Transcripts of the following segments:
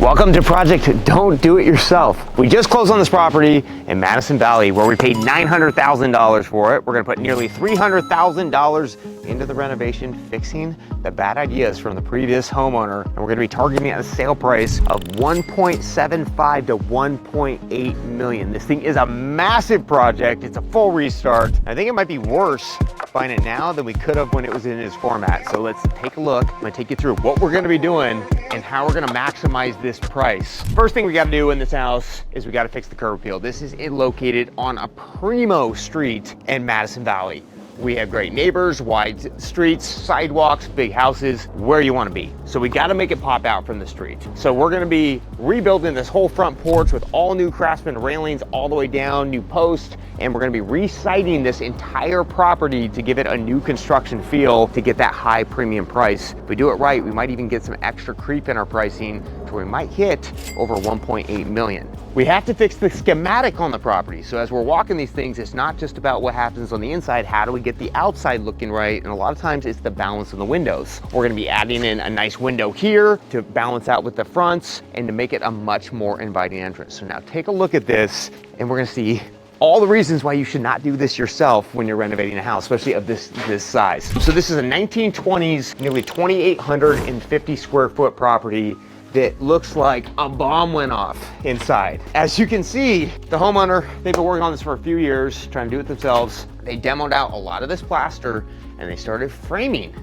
Welcome to Project Don't Do It Yourself. We just closed on this property in Madison Valley where we paid $900,000 for it. We're gonna put nearly $300,000 into the renovation, fixing the bad ideas from the previous homeowner. And we're gonna be targeting a sale price of $1.75 to $1.8 million. This thing is a massive project. It's a full restart. I think it might be worse buying it now than we could have when it was in its format. So let's take a look. I'm gonna take you through what we're gonna be doing and how we're gonna maximize this price. First thing we gotta do in this house is we gotta fix the curb appeal. This is located on a primo street in Madison Valley. We have great neighbors, wide streets, sidewalks, big houses, where you wanna be. So we gotta make it pop out from the street. So we're gonna be rebuilding this whole front porch with all new Craftsman railings all the way down, new posts, and we're gonna be re-siding this entire property to give it a new construction feel to get that high premium price. If we do it right, we might even get some extra creep in our pricing to where we might hit over 1.8 million. We have to fix the schematic on the property. So as we're walking these things, it's not just about what happens on the inside, how do we get the outside looking right? And a lot of times it's the balance of the windows. We're gonna be adding in a nice window here to balance out with the fronts and to make it a much more inviting entrance. So now take a look at this and we're gonna see all the reasons why you should not do this yourself when you're renovating a house, especially of this size. So this is a 1920s, nearly 2,850 square foot property that looks like a bomb went off inside. As you can see, the homeowner, they've been working on this for a few years, trying to do it themselves. They demoed out a lot of this plaster and they started framing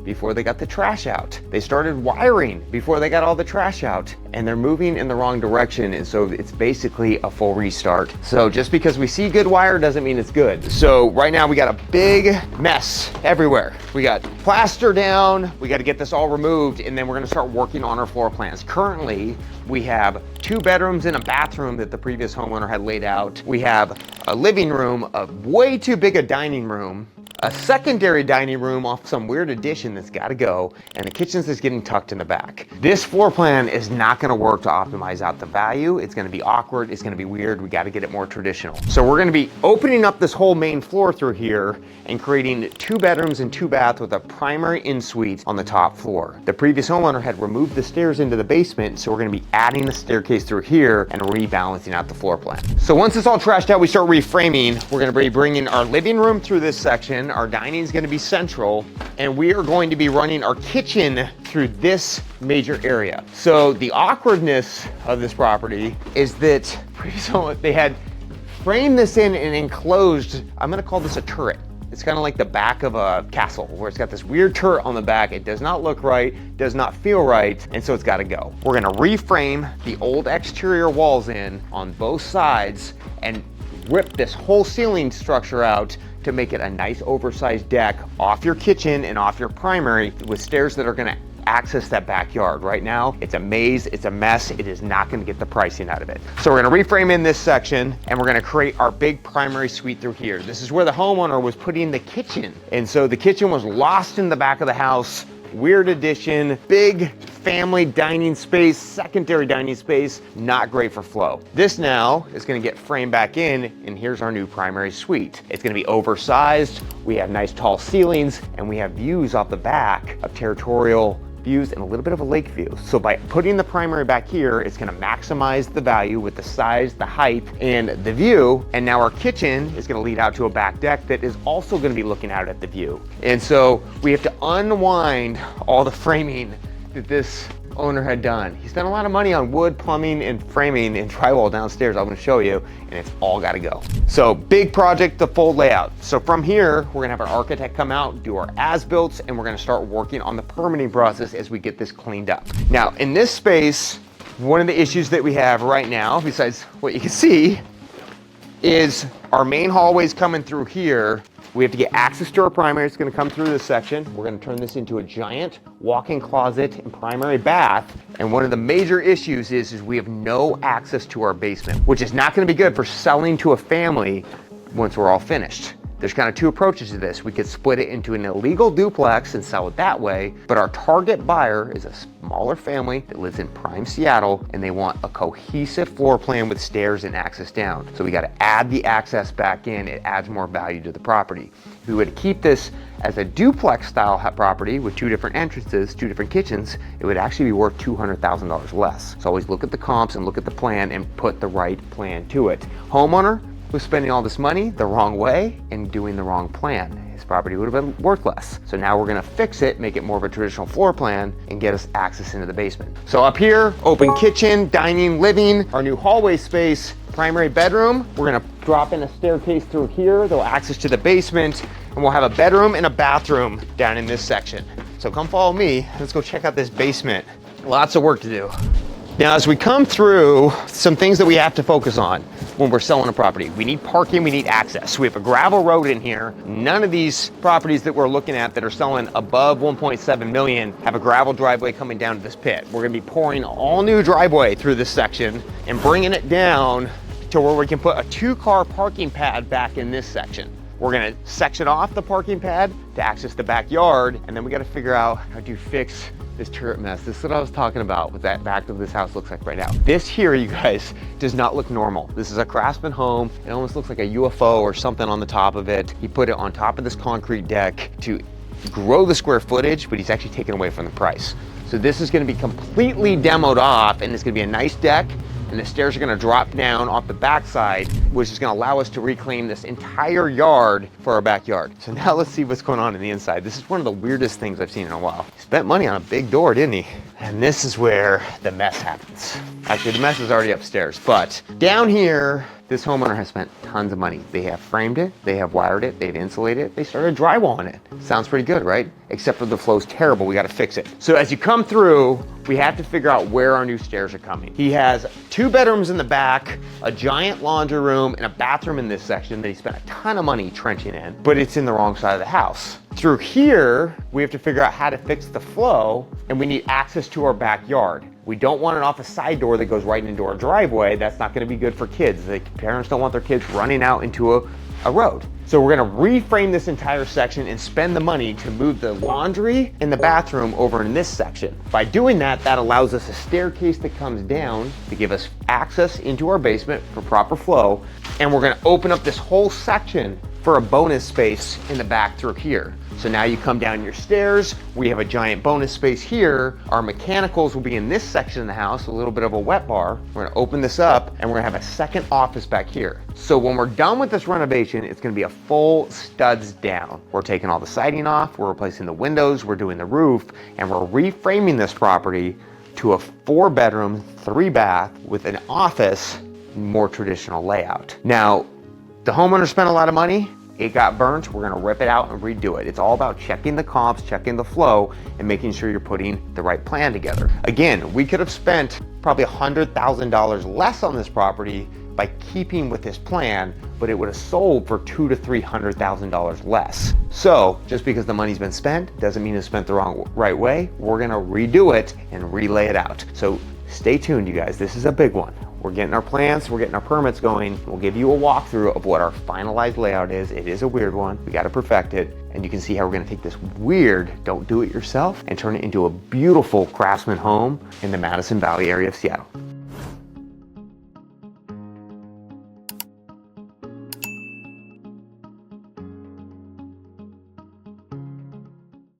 before they got the trash out. They started wiring before they got all the trash out, and they're moving in the wrong direction, and so it's basically a full restart. So just because we see good wire doesn't mean it's good. So right now we got a big mess everywhere. We got plaster down, we got to get this all removed, and then we're gonna start working on our floor plans. Currently, we have 2 bedrooms and a bathroom that the previous homeowner had laid out. We have a living room, a way too big a dining room, a secondary dining room off some weird addition that's gotta go, and the kitchen's just getting tucked in the back. This floor plan is not gonna work to optimize out the value. It's gonna be awkward, it's gonna be weird, we gotta get it more traditional. So we're gonna be opening up this whole main floor through here and creating 2 bedrooms and 2 baths with a primary in-suite on the top floor. The previous homeowner had removed the stairs into the basement, so we're gonna be adding the staircase through here and rebalancing out the floor plan. So once it's all trashed out, we start reframing. We're gonna be bringing our living room through this section. Our dining is going to be central, and we are going to be running our kitchen through this major area. So the awkwardness of this property is that they had framed this in and enclosed, I'm going to call this a turret. It's kind of like the back of a castle where it's got this weird turret on the back. It does not look right, does not feel right, and so it's got to go. We're going to reframe the old exterior walls in on both sides and rip this whole ceiling structure out to make it a nice oversized deck off your kitchen and off your primary with stairs that are gonna access that backyard. Right now, it's a maze, it's a mess, it is not gonna get the pricing out of it. So we're gonna reframe in this section and we're gonna create our big primary suite through here. This is where the homeowner was putting the kitchen. And so the kitchen was lost in the back of the house. Weird addition, big family dining space, secondary dining space, not great for flow. This now is gonna get framed back in, and here's our new primary suite. It's gonna be oversized, we have nice tall ceilings, and we have views off the back of territorial views and a little bit of a lake view. So by putting the primary back here, it's gonna maximize the value with the size, the height, and the view. And now our kitchen is gonna lead out to a back deck that is also gonna be looking out at the view. And so we have to unwind all the framing that this owner had done. He spent a lot of money on wood, plumbing, and framing and drywall downstairs. I'm gonna show you, and it's all gotta go. So big project, the full layout. So from here, we're gonna have our architect come out, do our as-builts, and we're gonna start working on the permitting process as we get this cleaned up. Now, in this space, one of the issues that we have right now, besides what you can see, is our main hallways coming through here. We have to get access to our primary. It's gonna come through this section. We're gonna turn this into a giant walk-in closet and primary bath. And one of the major issues is we have no access to our basement, which is not gonna be good for selling to a family once we're all finished. There's kind of two approaches to this. We could split it into an illegal duplex and sell it that way, but our target buyer is a smaller family that lives in prime Seattle, and they want a cohesive floor plan with stairs and access down. So we got to add the access back in. It adds more value to the property. If we were to keep this as a duplex style property with two different entrances, two different kitchens, it would actually be worth $200,000 less. So always look at the comps and look at the plan and put the right plan to it. Homeowner who's spending all this money the wrong way and doing the wrong plan. His property would have been worth less. So now we're gonna fix it, make it more of a traditional floor plan, and get us access into the basement. So up here, open kitchen, dining, living, our new hallway space, primary bedroom. We're gonna drop in a staircase through here, there'll access to the basement, and we'll have a bedroom and a bathroom down in this section. So come follow me, let's go check out this basement. Lots of work to do. Now, as we come through, some things that we have to focus on when we're selling a property. We need parking, we need access. We have a gravel road in here. None of these properties that we're looking at that are selling above 1.7 million have a gravel driveway coming down to this pit. We're gonna be pouring all new driveway through this section and bringing it down to where we can put a 2-car parking pad back in this section. We're gonna section off the parking pad to access the backyard, and then we gotta figure out how to fix this turret mess. This is what I was talking about, what that back of this house looks like right now. This here, you guys, does not look normal. This is a craftsman home. It almost looks like a UFO or something on the top of it. He put it on top of this concrete deck to grow the square footage, but he's actually taken away from the price. So this is gonna be completely demoed off, and it's gonna be a nice deck, and the stairs are gonna drop down off the backside, which is gonna allow us to reclaim this entire yard for our backyard. So now let's see what's going on in the inside. This is one of the weirdest things I've seen in a while. He spent money on a big door, didn't he? And this is where the mess happens. Actually, the mess is already upstairs, but down here, this homeowner has spent tons of money. They have framed it, they have wired it, they've insulated it, they started drywalling it. Sounds pretty good, right? Except for the flow's terrible, we gotta fix it. So as you come through, we have to figure out where our new stairs are coming. He has 2 bedrooms in the back, a giant laundry room, and a bathroom in this section that he spent a ton of money trenching in, but it's in the wrong side of the house. Through here, we have to figure out how to fix the flow, and we need access to our backyard. We don't want it off a side door that goes right into our driveway. That's not gonna be good for kids. The parents don't want their kids running out into a road. So we're gonna reframe this entire section and spend the money to move the laundry and the bathroom over in this section. By doing that, that allows us a staircase that comes down to give us access into our basement for proper flow. And we're gonna open up this whole section for a bonus space in the back through here. So now you come down your stairs, we have a giant bonus space here. Our mechanicals will be in this section of the house, a little bit of a wet bar. We're gonna open this up and we're gonna have a second office back here. So when we're done with this renovation, it's gonna be a full studs down. We're taking all the siding off, we're replacing the windows, we're doing the roof, and we're reframing this property to a 4-bedroom, 3-bath with an office, more traditional layout. Now, the homeowner spent a lot of money. It got burnt, we're gonna rip it out and redo it. It's all about checking the comps, checking the flow, and making sure you're putting the right plan together. Again, we could have spent probably $100,000 less on this property by keeping with this plan, but it would have sold for $200,000 to $300,000 less. So just because the money's been spent doesn't mean it's spent the right way. We're gonna redo it and relay it out. So stay tuned, you guys, this is a big one. We're getting our plans, we're getting our permits going. We'll give you a walkthrough of what our finalized layout is. It is a weird one, we gotta perfect it. And you can see how we're gonna take this weird, don't do it yourself, and turn it into a beautiful craftsman home in the Madison Valley area of Seattle.